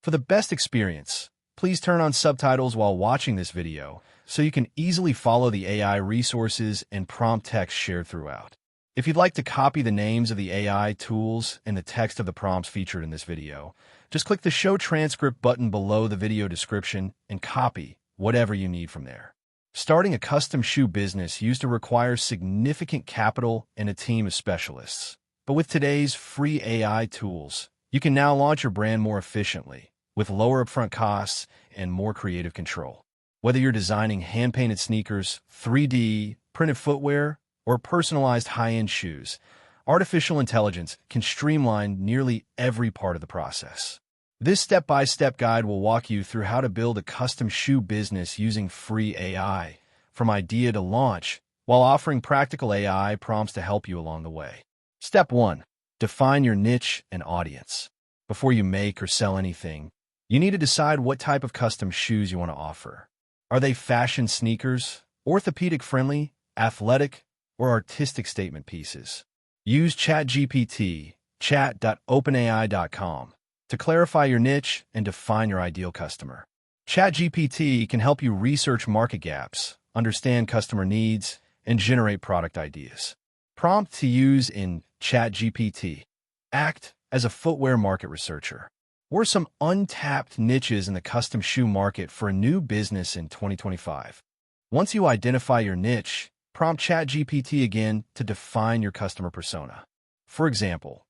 For the best experience, please turn on subtitles while watching this video so you can easily follow the AI resources and prompt text shared throughout. If you'd like to copy the names of the AI tools and the text of the prompts featured in this video, just click the Show Transcript button below the video description and copy whatever you need from there. Starting a custom shoe business used to require significant capital and a team of specialists. But with today's free AI tools, you can now launch your brand more efficiently, with lower upfront costs and more creative control. Whether you're designing hand-painted sneakers, 3D, printed footwear, or personalized high-end shoes, artificial intelligence can streamline nearly every part of the process. This step-by-step guide will walk you through how to build a custom shoe business using free AI, from idea to launch, while offering practical AI prompts to help you along the way. Step 1. Define your niche and audience. Before you make or sell anything, you need to decide what type of custom shoes you want to offer. Are they fashion sneakers, orthopedic-friendly, athletic, or artistic statement pieces? Use ChatGPT, chat.openai.com, to clarify your niche and define your ideal customer. ChatGPT can help you research market gaps, understand customer needs, and generate product ideas. Prompt to use in ChatGPT. Act as a footwear market researcher. What are some untapped niches in the custom shoe market for a new business in 2025? Once you identify your niche, prompt ChatGPT again to define your customer persona. For example,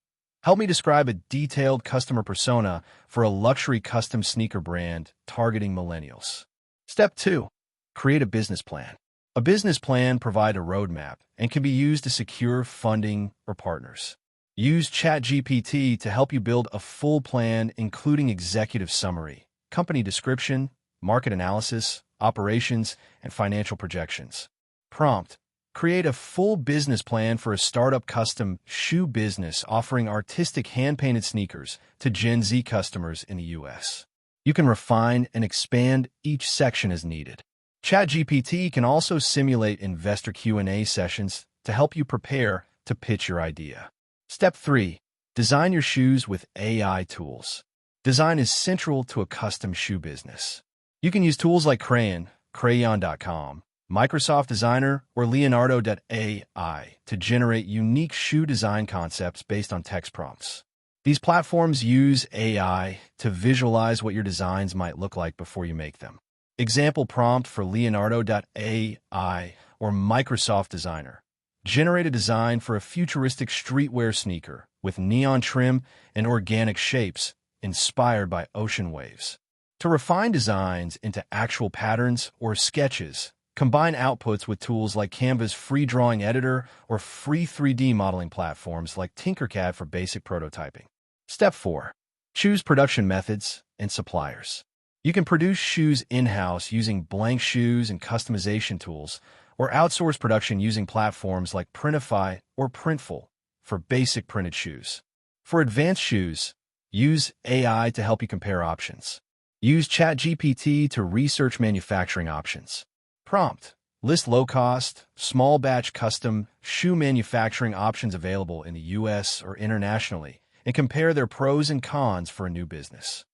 help me describe a detailed customer persona for a luxury custom sneaker brand targeting millennials. Step 2. Create a business plan. A business plan provides a roadmap and can be used to secure funding or partners. Use ChatGPT to help you build a full plan including executive summary, company description, market analysis, operations, and financial projections. Prompt. Create a full business plan for a startup custom shoe business offering artistic hand-painted sneakers to Gen Z customers in the U.S. You can refine and expand each section as needed. ChatGPT can also simulate investor Q&A sessions to help you prepare to pitch your idea. Step 3. Design your shoes with AI tools. Design is central to a custom shoe business. You can use tools like crayon.com, Microsoft Designer, or Leonardo.ai to generate unique shoe design concepts based on text prompts. These platforms use AI to visualize what your designs might look like before you make them. Example prompt for Leonardo.ai or Microsoft Designer. Generate a design for a futuristic streetwear sneaker with neon trim and organic shapes inspired by ocean waves. To refine designs into actual patterns or sketches, combine outputs with tools like Canva's free drawing editor or free 3D modeling platforms like Tinkercad for basic prototyping. Step 4. Choose production methods and suppliers. You can produce shoes in-house using blank shoes and customization tools, or outsource production using platforms like Printify or Printful for basic printed shoes. For advanced shoes, use AI to help you compare options. Use ChatGPT to research manufacturing options. Prompt. List low-cost, small-batch custom shoe manufacturing options available in the U.S. or internationally, and compare their pros and cons for a new business.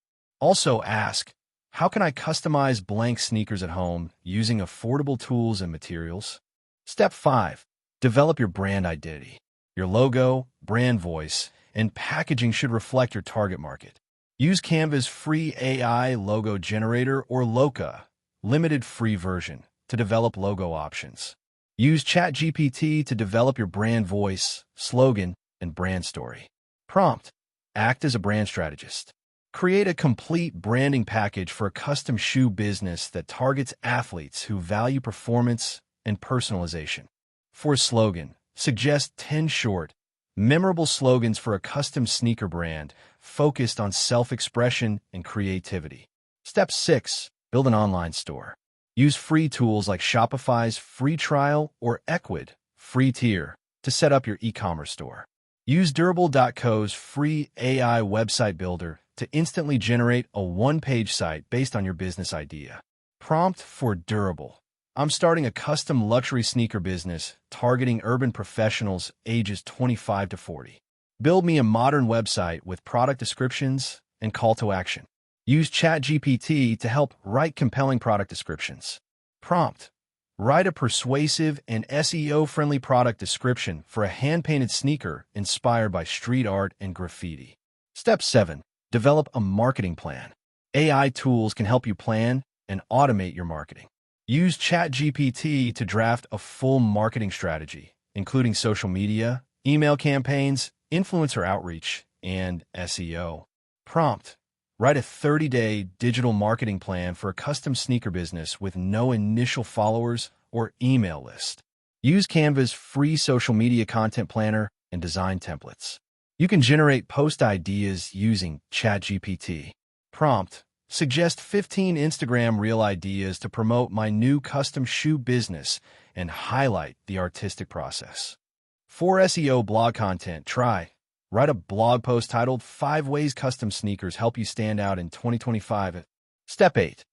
Also ask, how can I customize blank sneakers at home using affordable tools and materials? Step 5. Develop your brand identity. Your logo, brand voice, and packaging should reflect your target market. Use Canva's free AI logo generator or LOCA, limited free version, to develop logo options. Use ChatGPT to develop your brand voice, slogan, and brand story. Prompt. Act as a brand strategist. Create a complete branding package for a custom shoe business that targets athletes who value performance and personalization. For a slogan, suggest 10 short, memorable slogans for a custom sneaker brand focused on self-expression and creativity. Step 6. Build an online store. Use free tools like Shopify's free trial or Ecwid free tier to set up your e-commerce store. Use Durable.co's free AI website builder to instantly generate a one-page site based on your business idea. Prompt for Durable. I'm starting a custom luxury sneaker business targeting urban professionals ages 25 to 40. Build me a modern website with product descriptions and call to action. Use ChatGPT to help write compelling product descriptions. Prompt: write a persuasive and SEO-friendly product description for a hand-painted sneaker inspired by street art and graffiti. Step 7. Develop a marketing plan. AI tools can help you plan and automate your marketing. Use ChatGPT to draft a full marketing strategy, including social media, email campaigns, influencer outreach, and SEO. Prompt: write a 30-day digital marketing plan for a custom sneaker business with no initial followers or email list. Use Canva's free social media content planner and design templates. You can generate post ideas using ChatGPT. Prompt: suggest 15 Instagram reel ideas to promote my new custom shoe business and highlight the artistic process. For SEO blog content, try: write a blog post titled 5 Ways Custom Sneakers Help You Stand Out in 2025. Step 8.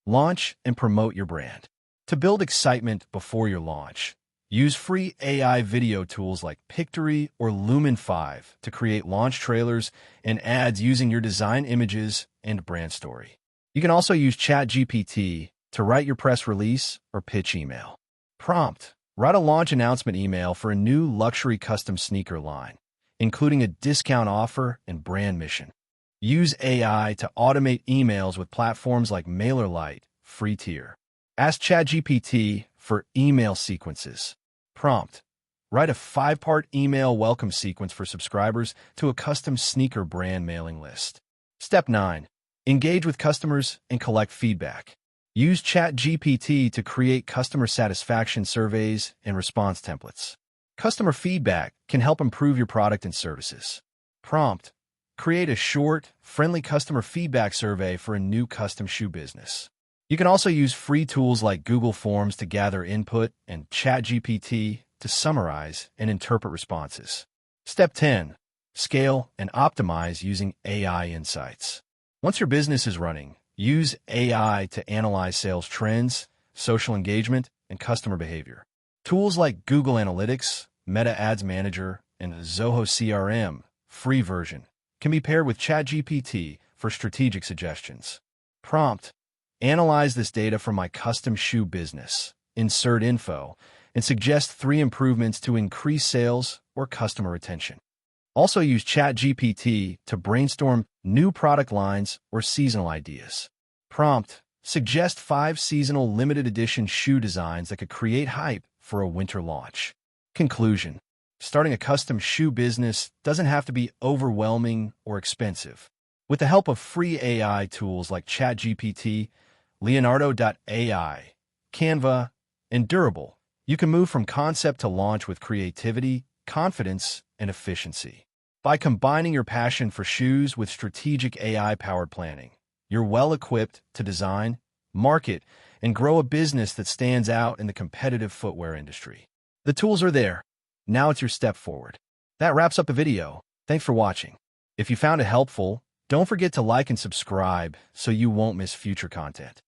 Launch and promote your brand. To build excitement before your launch, use free AI video tools like Pictory or Lumen 5 to create launch trailers and ads using your design images and brand story. You can also use ChatGPT to write your press release or pitch email. Prompt: write a launch announcement email for a new luxury custom sneaker line, including a discount offer and brand mission. Use AI to automate emails with platforms like MailerLite, free tier. Ask ChatGPT for email sequences. Prompt: write a 5-part email welcome sequence for subscribers to a custom sneaker brand mailing list. Step 9. Engage with customers and collect feedback. Use ChatGPT to create customer satisfaction surveys and response templates. Customer feedback can help improve your product and services. Prompt: create a short, friendly customer feedback survey for a new custom shoe business. You can also use free tools like Google Forms to gather input and ChatGPT to summarize and interpret responses. Step 10. Scale and optimize using AI insights. Once your business is running, use AI to analyze sales trends, social engagement, and customer behavior. Tools like Google Analytics, Meta Ads Manager, and Zoho CRM, free version, can be paired with ChatGPT for strategic suggestions. Prompt: analyze this data from my custom shoe business, insert info, and suggest 3 improvements to increase sales or customer retention. Also use ChatGPT to brainstorm new product lines or seasonal ideas. Prompt: suggest 5 seasonal limited edition shoe designs that could create hype for a winter launch. Conclusion: starting a custom shoe business doesn't have to be overwhelming or expensive. With the help of free AI tools like ChatGPT, Leonardo.ai, Canva, and Durable, you can move from concept to launch with creativity, confidence, and efficiency. By combining your passion for shoes with strategic AI-powered planning, you're well-equipped to design, market, and grow a business that stands out in the competitive footwear industry. The tools are there. Now it's your step forward. That wraps up the video. Thanks for watching. If you found it helpful, don't forget to like and subscribe so you won't miss future content.